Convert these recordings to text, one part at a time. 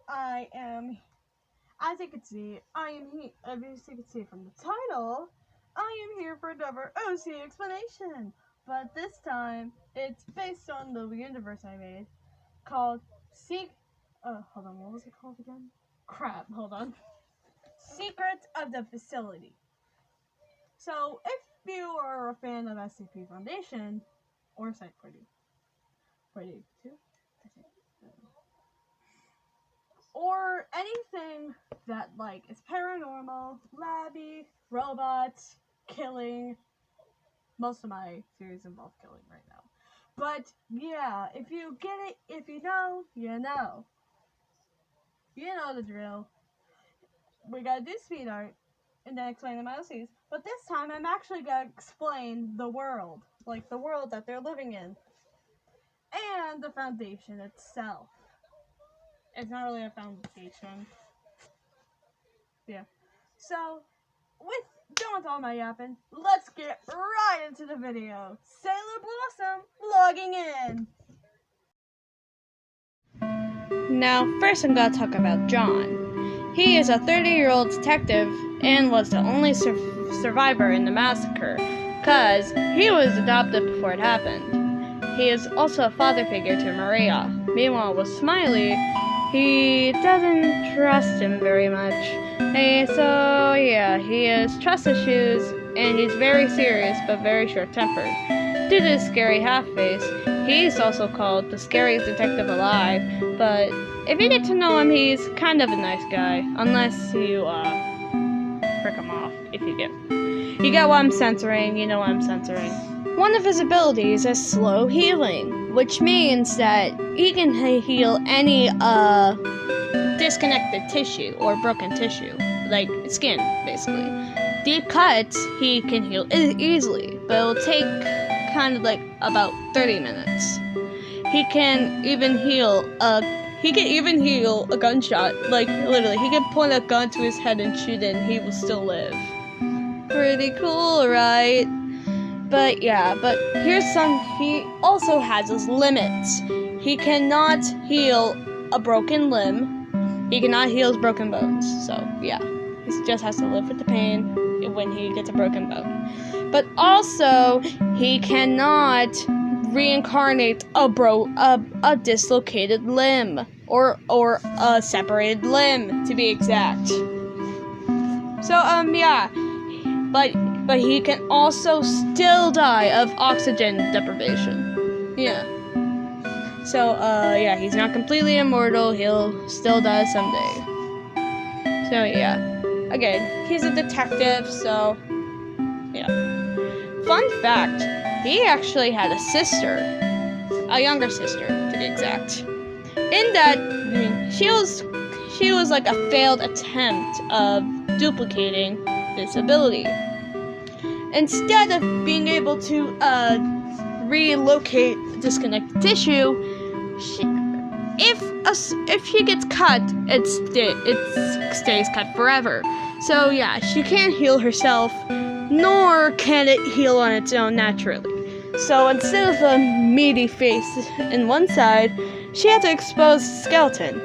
I am, as you can see, as you can see from the title, I am here for another OC explanation. But this time, it's based on the universe I made, called hold on, what was it called again? Crap, hold on. Secrets of the Facility. So, if you are a fan of SCP Foundation, or Site 42, or anything that, like, is paranormal, labby, robots, killing. Most of my series involve killing right now. But, yeah, if you get it, if you know, you know. You know the drill. We gotta do speed art, and then explain the mousies. But this time, I'm actually gonna explain the world. Like, the world that they're living in. And the foundation itself. It's not really a foundation. Yeah. So, with all my yapping, let's get right into the video. Sailor Blossom logging in. Now, first I'm going to talk about John. He is a 30-year-old detective and was the only survivor in the massacre, because he was adopted before it happened. He is also a father figure to Maria. Meanwhile, with Smiley, he doesn't trust him very much. And so, yeah, he has trust issues, and he's very serious but very short-tempered. Due to his scary half-face, he's also called the scariest detective alive, but if you get to know him, he's kind of a nice guy, unless you, frick him off, if you get what I'm censoring, you know what I'm censoring. One of his abilities is slow healing, which means that he can heal any, disconnected tissue or broken tissue, like skin, basically. Deep cuts he can heal easily, but it will take kind of like about 30 minutes. He can even heal a gunshot. Like, literally, he can point a gun to his head and shoot it and he will still live. Pretty cool, right? But yeah, he also has his limits. He cannot heal a broken limb. He cannot heal his broken bones. So yeah, he just has to live with the pain when he gets a broken bone. But also, he cannot reincarnate a dislocated limb or a separated limb, to be exact. So yeah, but he can also still die of oxygen deprivation. Yeah. So yeah, he's not completely immortal. He'll still die someday. So yeah. Again, he's a detective, so yeah. Fun fact, he actually had a sister. A younger sister, to be exact. In that, she was like a failed attempt of duplicating this ability. Instead of being able to relocate disconnected tissue, if she gets cut, it stays cut forever. So yeah, she can't heal herself, nor can it heal on its own naturally. So instead of a meaty face in one side, she had to expose the skeleton.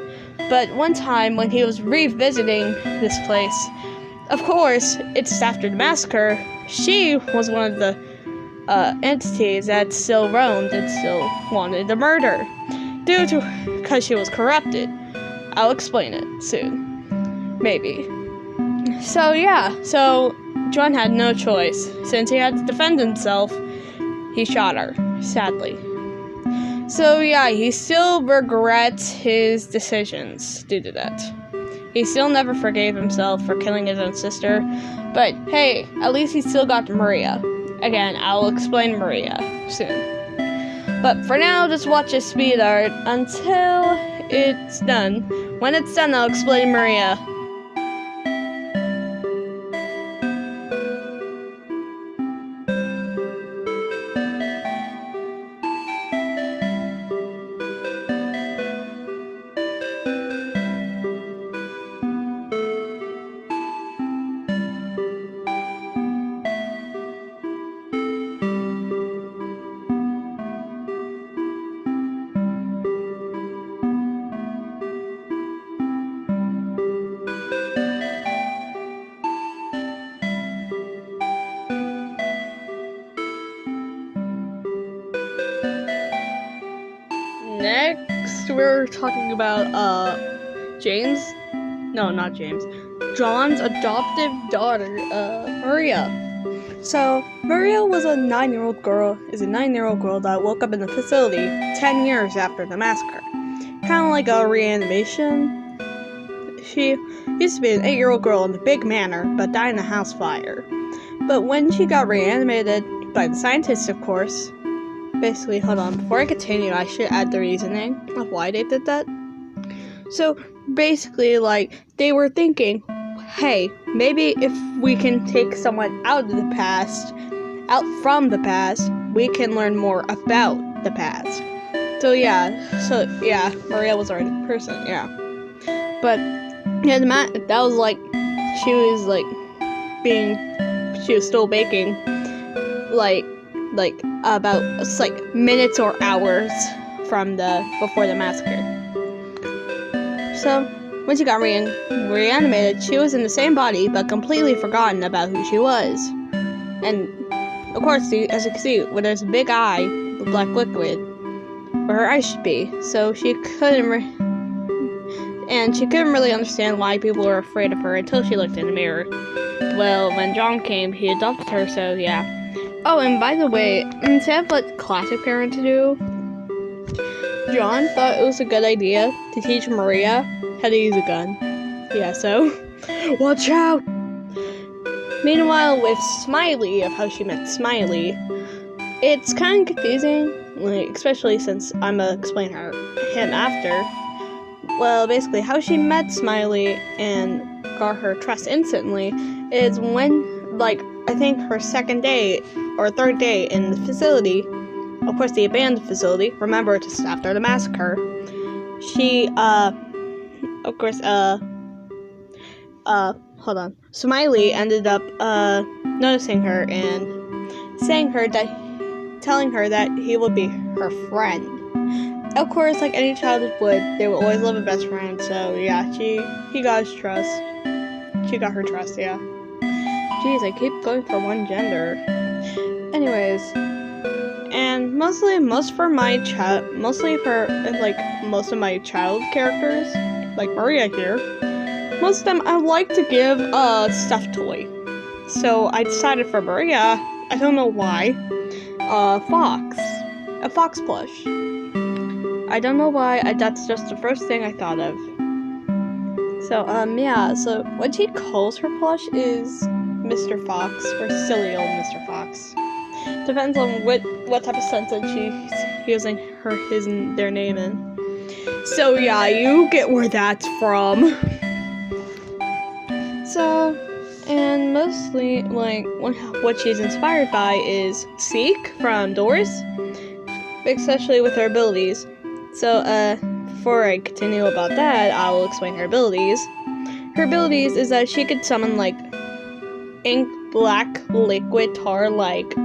But one time when he was revisiting this place, of course, it's after the massacre, she was one of the entities that still roamed and still wanted the murder. Because she was corrupted. I'll explain it soon. Maybe. So yeah, John had no choice. Since he had to defend himself, he shot her, sadly. So yeah, he still regrets his decisions due to that. He still never forgave himself for killing his own sister, but hey, at least he still got Maria. Again, I'll explain Maria soon. But for now, just watch his speed art until it's done. When it's done, I'll explain Maria. next we're talking about James. No, not James. John's adoptive daughter, Maria. So Maria was a 9-year-old girl. Is a 9-year-old girl that woke up in the facility 10 years after the massacre. Kind of like a reanimation. She used to be an 8-year-old girl in the big manor, but died in a house fire. But when she got reanimated by the scientists, of course. Basically, hold on. Before I continue, I should add the reasoning of why they did that. So basically, like, they were thinking, hey, maybe if we can take someone out from the past, we can learn more about the past. So yeah, Maria was already a person, yeah. But yeah, that was like, she was still baking, like about minutes or hours from before the massacre. So when she got reanimated, she was in the same body, but completely forgotten about who she was. And, of course, as you can see, when there's a big eye with black liquid, where her eyes should be, so she couldn't really understand why people were afraid of her until she looked in the mirror. Well, when John came, he adopted her, so yeah. Oh, and by the way, instead of what classic parents do, John thought it was a good idea to teach Maria how to use a gun. Yeah, so, watch out! Meanwhile, with Smiley, of how she met Smiley, it's kind of confusing, especially since I'm gonna explain him after. Well, basically, how she met Smiley and got her trust instantly is when, I think her second day or third day in the facility, of course the abandoned facility, remember, just after the massacre, she, Smiley ended up, noticing her and telling her that he would be her friend. Of course, like any child would, they will always love a best friend, so yeah, he got his trust. She got her trust, yeah. Jeez, I keep going for one gender. Anyways, and most of my child characters, like Maria here, most of them I like to give a stuffed toy. So I decided for Maria, I don't know why, a fox plush. I don't know why, that's just the first thing I thought of. So, so what she calls her plush is Mr. Fox, or silly old Mr. Fox. Depends on what type of sentence she's using their name in. So yeah, you get where that's from. So, and mostly, what she's inspired by is Seek from Doors, especially with her abilities. So, before I continue about that, I will explain her abilities. Her abilities is that she could summon, ink black liquid tar-like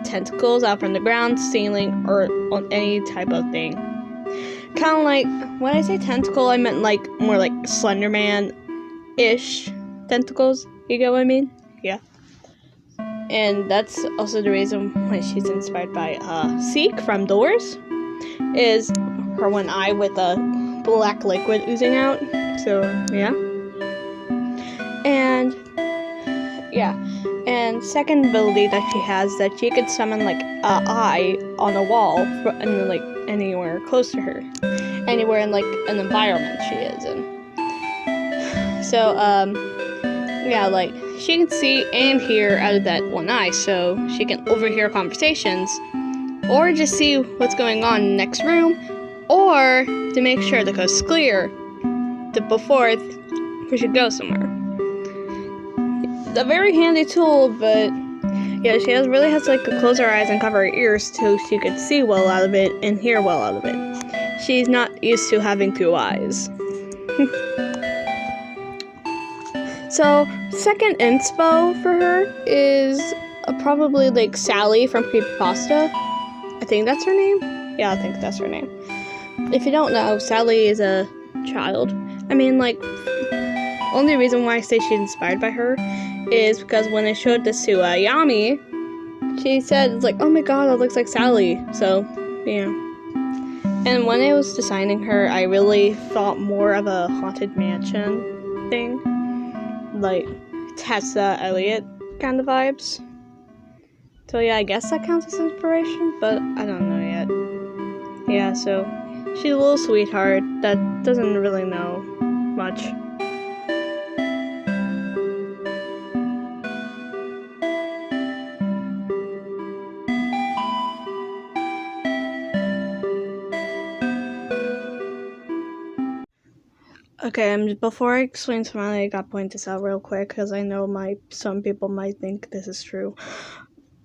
tentacles out from the ground, ceiling, or on any type of thing. Kind of like, when I say tentacle, I meant more like Slenderman-ish tentacles. You get what I mean? Yeah. And that's also the reason why she's inspired by Seek from Doors, is her one eye with a black liquid oozing out. So yeah. And yeah. And second ability that she has, that she could summon a eye on a wall and anywhere close to her, anywhere in an environment she is in. So she can see and hear out of that one eye, so she can overhear conversations, or just see what's going on in the next room, or to make sure the coast is clear before we should go somewhere. A very handy tool, but yeah, she really has to close her eyes and cover her ears so she could see well out of it and hear well out of it. She's not used to having two eyes. So, second inspo for her is probably Sally from Creepypasta. I think that's her name. Yeah, I think that's her name. If you don't know, Sally is a child. I mean, only reason why I say she's inspired by her is because when I showed this to Yami, she said, oh my god, that looks like Sally. So, yeah. And when I was designing her, I really thought more of a Haunted Mansion thing. Like, Tessa Elliott kind of vibes. So yeah, I guess that counts as inspiration, but I don't know yet. Yeah, so she's a little sweetheart that doesn't really know much. Okay, before I explain Smiley, I gotta point this out real quick because I know some people might think this is true.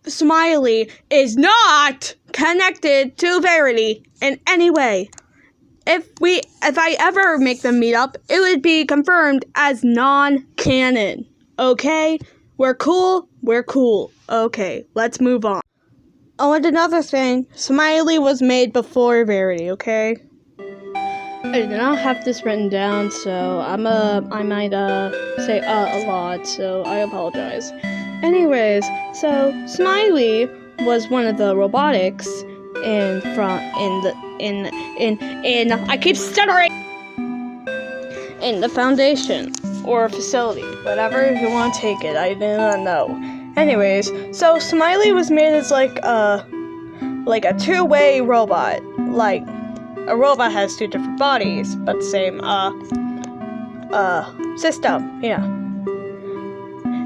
Smiley is not connected to Verity in any way. If I ever make them meet up, it would be confirmed as non-canon. Okay? We're cool. Okay, let's move on. Oh, and another thing, Smiley was made before Verity, okay? I did not have this written down, so I might say a lot, so I apologize. Anyways, so Smiley was one of the robotics I keep stuttering, in the foundation or facility, whatever you want to take it. I do not know. Anyways, so Smiley was made as like a two-way robot. Like, a robot has two different bodies, but the same system, yeah.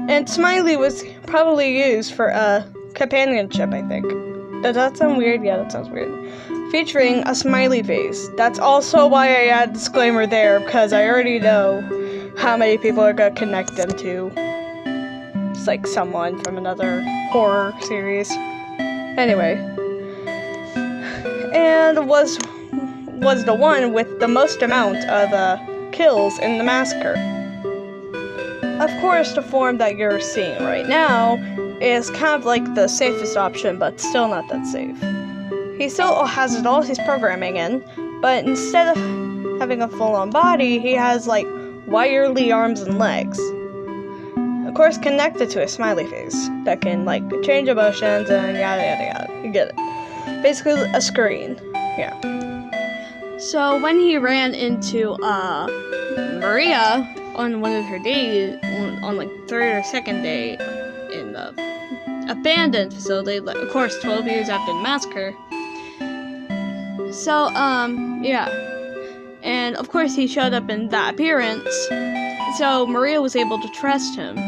And Smiley was probably used for companionship, I think. Does that sound weird? Yeah, that sounds weird. Featuring a smiley face. That's also why I add a disclaimer there, because I already know how many people are gonna connect them to it's like someone from another horror series. Anyway. And was the one with the most amount of kills in the massacre. Of course, the form that you're seeing right now is kind of like the safest option, but still not that safe. He still has all his programming in, but instead of having a full-on body, he has like wirely arms and legs. Of course, connected to a smiley face that can like change emotions and yada yada yada. You get it. Basically, a screen. Yeah. So when he ran into Maria on one of her days, on like third or second day in the abandoned facility, like, of course 12 years after the massacre. So yeah, and of course he showed up in that appearance, so Maria was able to trust him,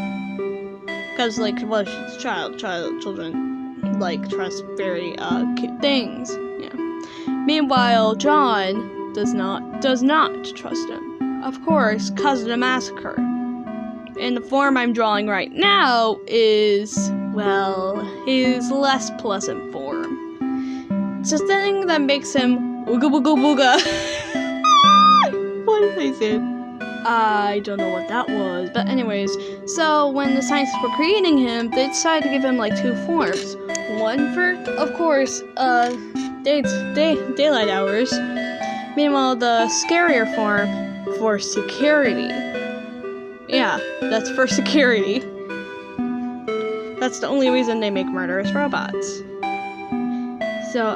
because like, well, she's children like trust very cute things. Yeah. Meanwhile, John does not trust him, of course, because of the massacre. And the form I'm drawing right now is, well, his less pleasant form. It's a thing that makes him wooga wooga wooga. What did I say? I don't know what that was, but anyways, so when the scientists were creating him, they decided to give him like two forms. One for, of course, daylight hours. Meanwhile, the scarier form for security. Yeah, that's for security. That's the only reason they make murderous robots. So,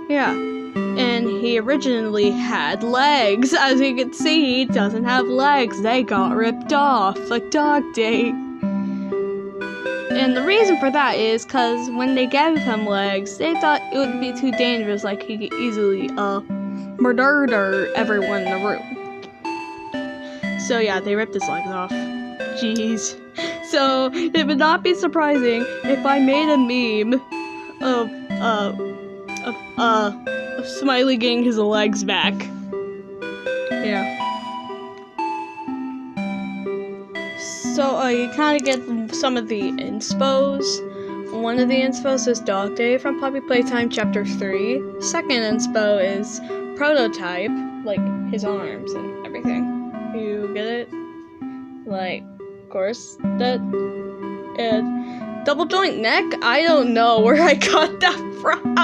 yeah. And he originally had legs. As you can see, he doesn't have legs. They got ripped off, like Dog Day. And the reason for that is because when they gave him legs, they thought it would be too dangerous, like he could easily, murder everyone in the room. So yeah, they ripped his legs off. Jeez. So, it would not be surprising if I made a meme of Smiley getting his legs back. Yeah. So, you kind of get some of the inspos. One of the inspos is Dog Day from Puppy Playtime Chapter 3. Second inspo is Prototype, like his arms and everything. You get it? Like, of course, that, and double joint neck? I don't know where I got that from.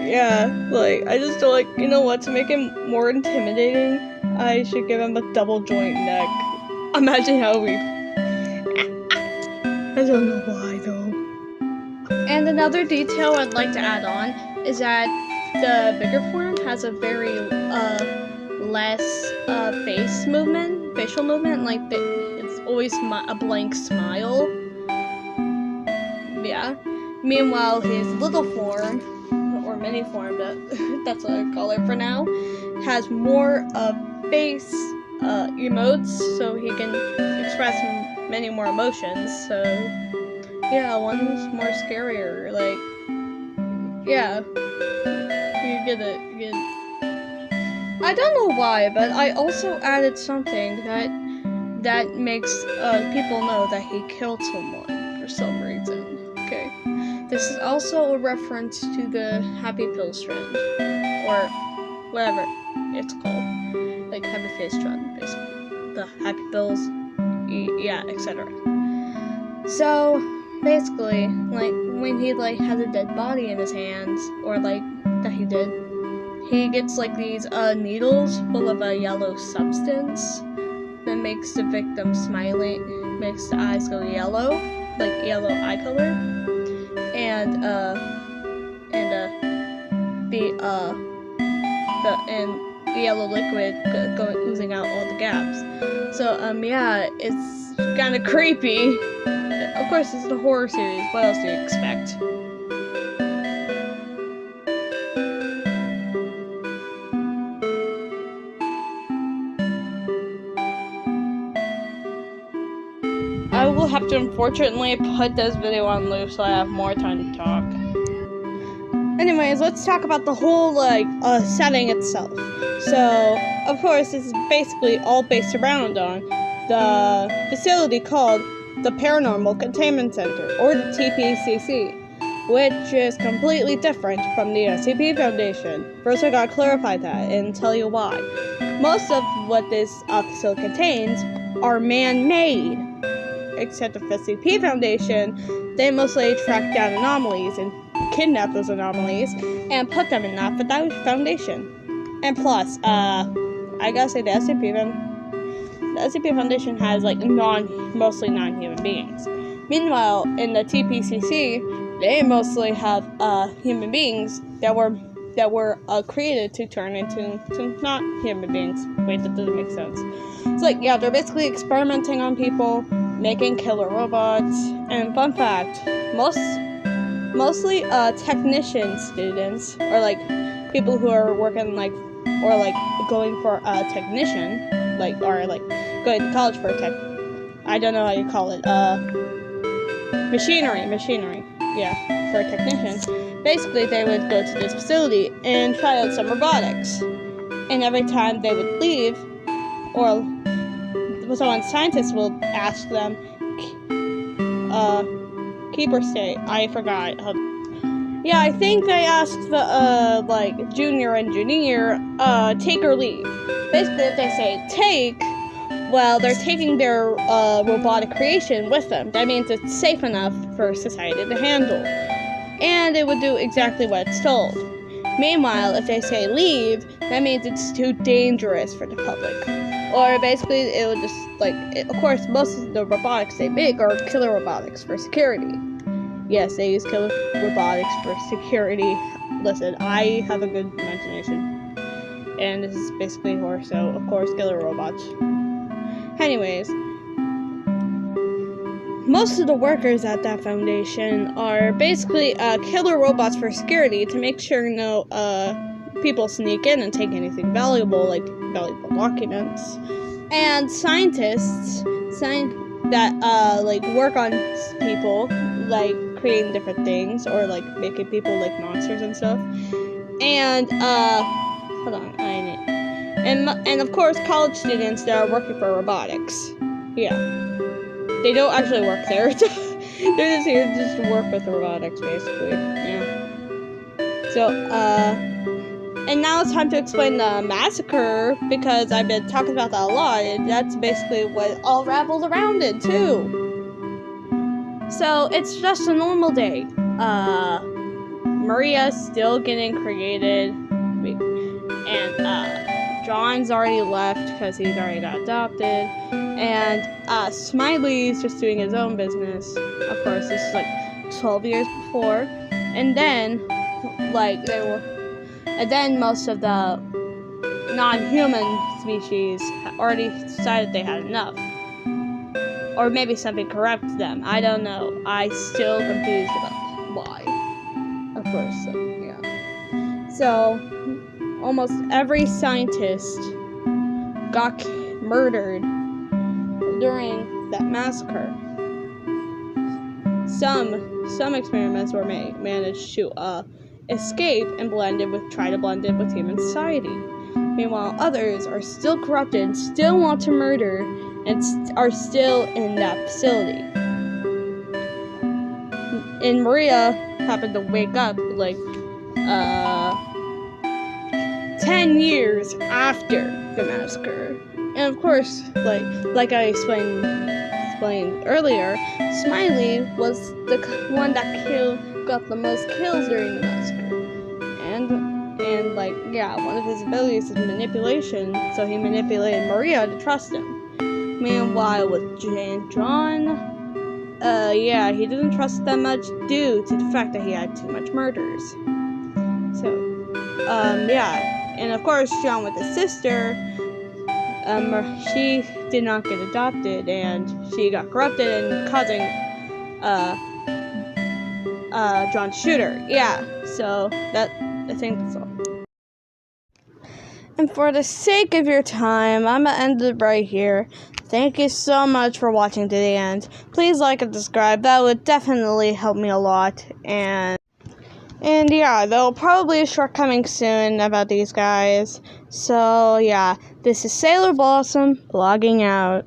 Yeah, like, I just don't like, you know what, to make him more intimidating, I should give him a double joint neck. Imagine how we... I don't know why, though. And another detail I'd like to add on is that the bigger form has a very less facial movement. Like it's always a blank smile. Yeah. Meanwhile, his little form, or mini form, that's what I call it for now, has more face emotes, so he can express many more emotions. So yeah, one's more scarier. Like, yeah, you get it. I don't know why, but I also added something that makes people know that he killed someone for some reason. Okay, this is also a reference to the Happy Pills trend, or whatever it's called, like Happy Face trend, basically. The Happy Pills, yeah, etc. So basically, like when he like has a dead body in his hands, or like that he gets like these needles full of a yellow substance that makes the victim smiling, makes the eyes go yellow, like yellow eye color, and the yellow liquid going oozing out all the gaps. So yeah, it's kind of creepy. Of course, it's a horror series. What else do you expect? I will have to unfortunately put this video on loop so I have more time to talk. Anyways, let's talk about the whole setting itself. So, of course, this is basically all based around on the facility called the Paranormal Containment Center, or the TPCC, which is completely different from the SCP Foundation. First, I gotta clarify that and tell you why. Most of what this facility contains are man-made, except the SCP Foundation. They mostly track down anomalies and kidnap those anomalies and put them in that foundation. And plus, I gotta say the SCP Foundation has like mostly non-human beings. Meanwhile, in the TPCC, they mostly have human beings that were created to turn into not human beings. Wait, that doesn't make sense. It's like, yeah, they're basically experimenting on people, making killer robots. And fun fact, mostly technician students, or like people who are working or going for a technician, or going to college for I don't know how you call it, machinery, yeah, for a technician. Basically, they would go to this facility and try out some robotics, and every time they would leave, or someone scientist will ask them, keep or stay. I forgot. Yeah, I think they asked the junior engineer, take or leave. Basically, if they say take, well, they're taking their robotic creation with them. That means it's safe enough for society to handle, and it would do exactly what it's told. Meanwhile, if they say leave, that means it's too dangerous for the public. Or basically, it would just, of course, most of the robotics they make are killer robotics for security. Yes, they use killer robotics for security. Listen, I have a good imagination. And this is basically horror, so, of course, killer robots. Anyways, most of the workers at that foundation are basically killer robots for security to make sure no people sneak in and take anything valuable, like valuable documents. And scientists that work on people, creating different things, or making people like monsters and stuff. And hold on, and of course college students that are working for robotics. Yeah, they don't actually work there. They're just here just to work with robotics, basically. Yeah. So and now it's time to explain the massacre, because I've been talking about that a lot, and that's basically what all raveled around it, too. So, it's just a normal day. Maria's still getting created, and John's already left because he's already got adopted, and Smiley's just doing his own business. Of course, this is 12 years before, and then, And then most of the non-human species already decided they had enough. Or maybe something corrupted them. I don't know. I still confused about why. Of course, yeah. So, almost every scientist got murdered during that massacre. Some experiments were managed to escape and try to blend in with human society. Meanwhile, others are still corrupted, still want to murder, and are still in that facility. And Maria happened to wake up 10 years after the massacre. And of course, like I explained earlier, Smiley was the one that got the most kills during the massacre. And one of his abilities is manipulation, so he manipulated Maria to trust him. Meanwhile, with John, he didn't trust them much due to the fact that he had too much murders. So, and of course, John with his sister, she did not get adopted, and she got corrupted and causing, John to shoot her. Yeah, so I think that's all. And for the sake of your time, I'm gonna end it right here. Thank you so much for watching to the end. Please like and subscribe. That would definitely help me a lot. And yeah, there'll probably be a shortcoming soon about these guys. So yeah, this is Sailor Blossom logging out.